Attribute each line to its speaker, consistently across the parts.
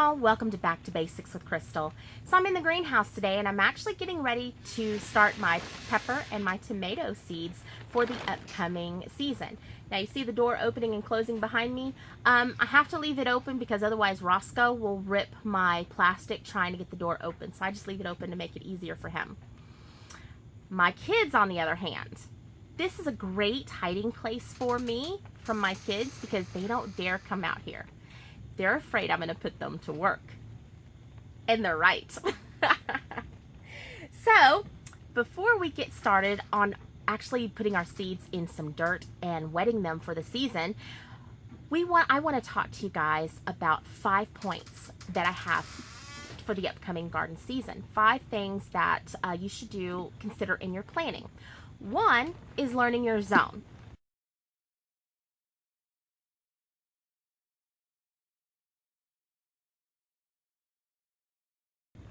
Speaker 1: y'all, welcome to Back to Basics with Crystal. So I'm in the greenhouse today and I'm actually getting ready to start my pepper and my tomato seeds for the upcoming season. Now you see the door opening and closing behind me. I have to leave it open because otherwise Roscoe will rip my plastic trying to get the door open. So I just leave it open to make it easier for him. My kids, on the other hand, this is a great hiding place for me from my kids because they don't dare come out here. They're afraid I'm going to put them to work. And they're right. So, before we get started on actually putting our seeds in some dirt and wetting them for the season, I want to talk to you guys about 5 points that I have for the upcoming garden season. 5 things that you should consider in your planning. One is learning your zone.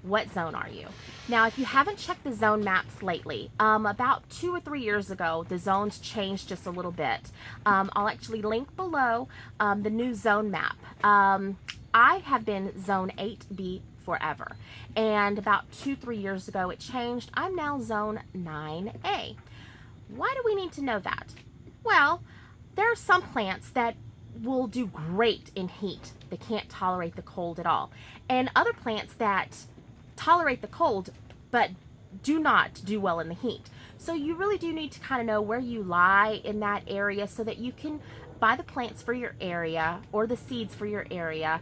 Speaker 1: What zone are you? Now, if you haven't checked the zone maps lately, about 2 or 3 years ago, the zones changed just a little bit. I'll actually link below the new zone map. I have been zone 8B forever, and about 2-3 years ago it changed. I'm now zone 9A. Why do we need to know that? Well, there are some plants that will do great in heat. They can't tolerate the cold at all. And other plants that tolerate the cold but do not do well in the heat. So you really do need to kind of know where you lie in that area so that you can buy the plants for your area or the seeds for your area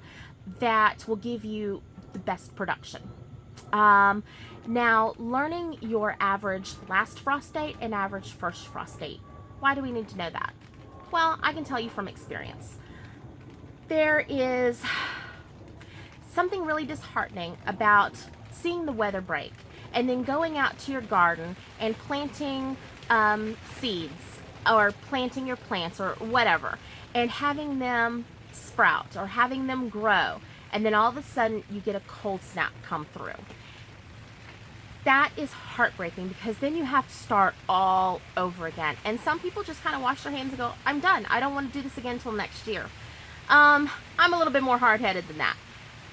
Speaker 1: that will give you the best production. Now, learning your average last frost date and average first frost date. Why do we need to know that? Well, I can tell you from experience. There is something really disheartening about seeing the weather break and then going out to your garden and planting seeds or planting your plants or whatever and having them sprout or having them grow, and then all of a sudden you get a cold snap come through. That is heartbreaking because then you have to start all over again. And some people just kind of wash their hands and go, I'm done. I don't want to do this again until next year. I'm a little bit more hard-headed than that.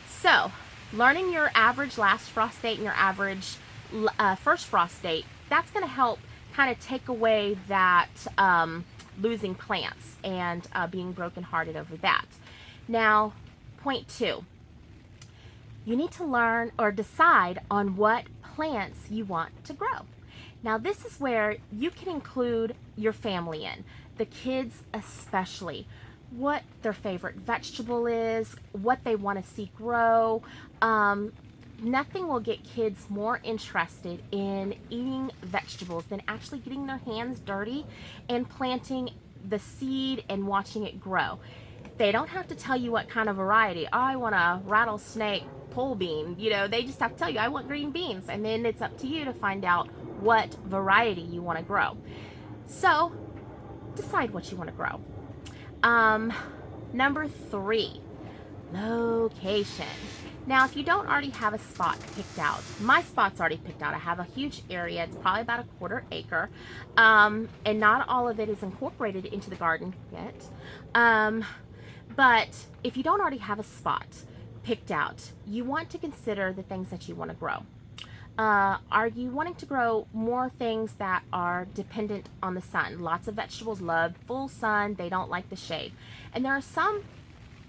Speaker 1: So, learning your average last frost date and your average first frost date, that's going to help kind of take away that losing plants and being brokenhearted over that. Now, point 2. You need to learn or decide on what plants you want to grow. Now, this is where you can include your family in, the kids especially, what their favorite vegetable is, what they want to see grow. Nothing will get kids more interested in eating vegetables than actually getting their hands dirty and planting the seed and watching it grow. They don't have to tell you what kind of variety. Oh, I want a rattlesnake pole bean. They just have to tell you, I want green beans. And then it's up to you to find out what variety you want to grow. So, decide what you want to grow. Number 3, location. Now, if you don't already have a spot picked out, my spot's already picked out. I have a huge area. It's probably about a 1/4 acre. And not all of it is incorporated into the garden yet. But if you don't already have a spot picked out, you want to consider the things that you want to grow. Are you wanting to grow more things that are dependent on the sun? Lots of vegetables love full sun. They don't like the shade. And there are some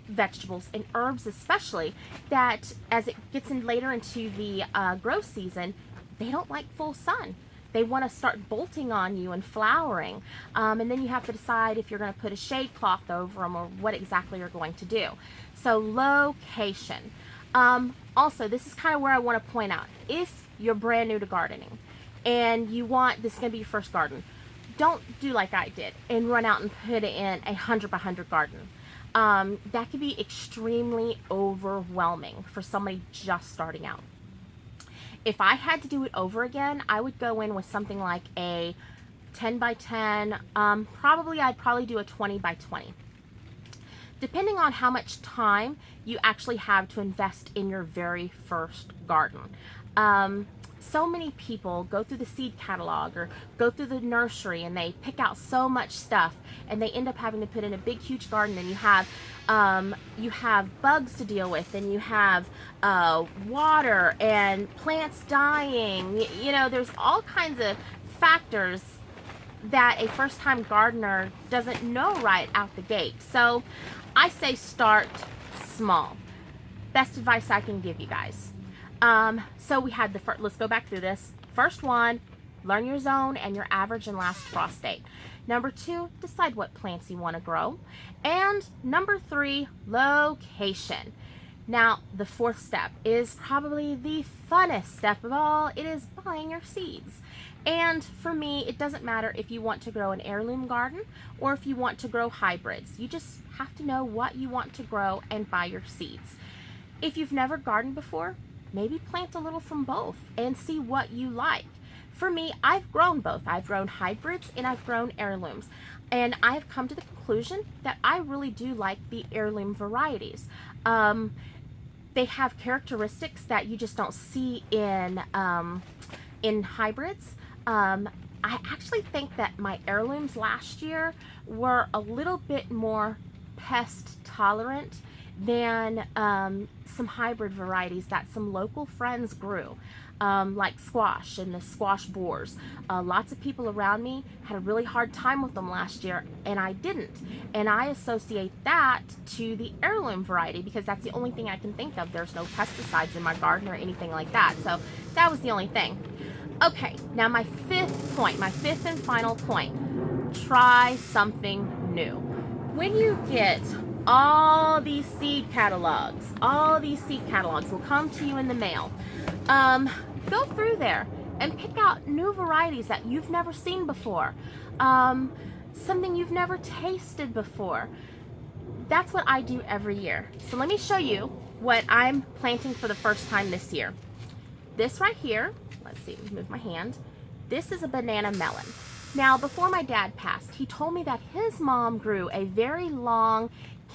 Speaker 1: vegetables and herbs especially that as it gets in later into the growth season, they don't like full sun. They want to start bolting on you and flowering. And then you have to decide if you're going to put a shade cloth over them or what exactly you're going to do. So location. Also, this is kind of where I want to point out. If you're brand new to gardening and this is going to be your first garden, don't do like I did and run out and put it in a 100 by 100 garden. That could be extremely overwhelming for somebody just starting out. If I had to do it over again, I would go in with something like a 10 by 10. I'd probably do a 20 by 20. Depending on how much time you actually have to invest in your very first garden. so many people go through the seed catalog or go through the nursery and they pick out so much stuff and they end up having to put in a big huge garden, and you have bugs to deal with, and you have water and plants dying. You know, there's all kinds of factors that a first-time gardener doesn't know right out the gate. So I say start small. Best advice I can give you guys. So we had the let's go back through this. First one, learn your zone and your average and last frost date. Number 2, decide what plants you want to grow. And number 3, location. Now, the 4th step is probably the funnest step of all. It is buying your seeds. And for me, it doesn't matter if you want to grow an heirloom garden or if you want to grow hybrids. You just have to know what you want to grow and buy your seeds. If you've never gardened before, maybe plant a little from both and see what you like. For me, I've grown both. I've grown hybrids and I've grown heirlooms. And I've come to the conclusion that I really do like the heirloom varieties. They have characteristics that you just don't see in hybrids. I actually think that my heirlooms last year were a little bit more pest tolerant than some hybrid varieties that some local friends grew, like squash and the squash boars. Lots of people around me had a really hard time with them last year, and I didn't. And I associate that to the heirloom variety because that's the only thing I can think of. There's no pesticides in my garden or anything like that. So that was the only thing. Okay, now my 5th point, my 5th and final point. Try something new. When you get all these seed catalogs will come to you in the mail. Go through there and pick out new varieties that you've never seen before, something you've never tasted before. That's what I do every year. So let me show you what I'm planting for the first time this year. This right here, let's see, move my hand. This is a banana melon. Now, before my dad passed, he told me that his mom grew a very long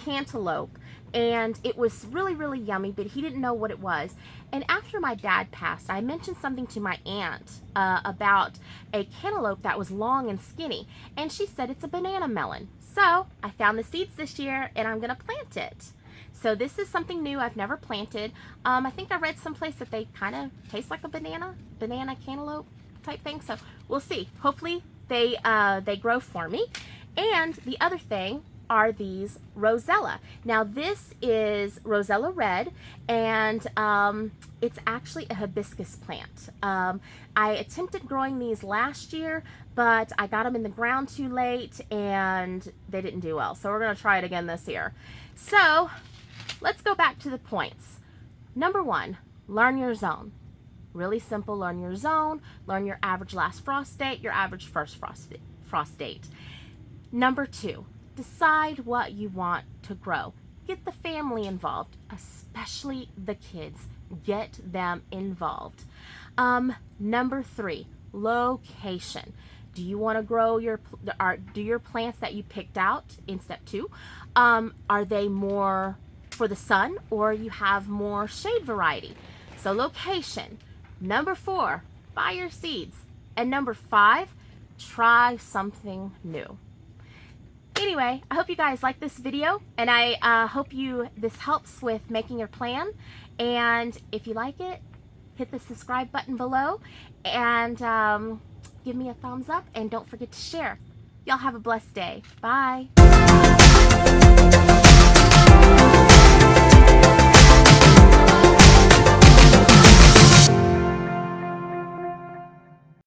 Speaker 1: cantaloupe, and it was really, really yummy, but he didn't know what it was. And after my dad passed, I mentioned something to my aunt about a cantaloupe that was long and skinny, and she said it's a banana melon. So I found the seeds this year, and I'm gonna plant it. So this is something new I've never planted. I think I read someplace that they kind of taste like a banana cantaloupe type thing. So we'll see. Hopefully they grow for me. And the other thing are these Rosella. Now this is Rosella Red, and it's actually a hibiscus plant. I attempted growing these last year, but I got them in the ground too late and they didn't do well. So we're gonna try it again this year. So let's go back to the points. Number 1, learn your zone. Really simple, learn your zone, learn your average last frost date, your average first frost date. Number 2, decide what you want to grow. Get the family involved, especially the kids. Get them involved. Number 3, location. Do you want to grow your plants that you picked out in step 2? Are they more for the sun, or you have more shade variety? So location. Number 4, buy your seeds. And number 5, try something new. Anyway, I hope you guys like this video, and I hope this helps with making your plan. And if you like it, hit the subscribe button below and give me a thumbs up, and don't forget to share. Y'all have a blessed day. Bye.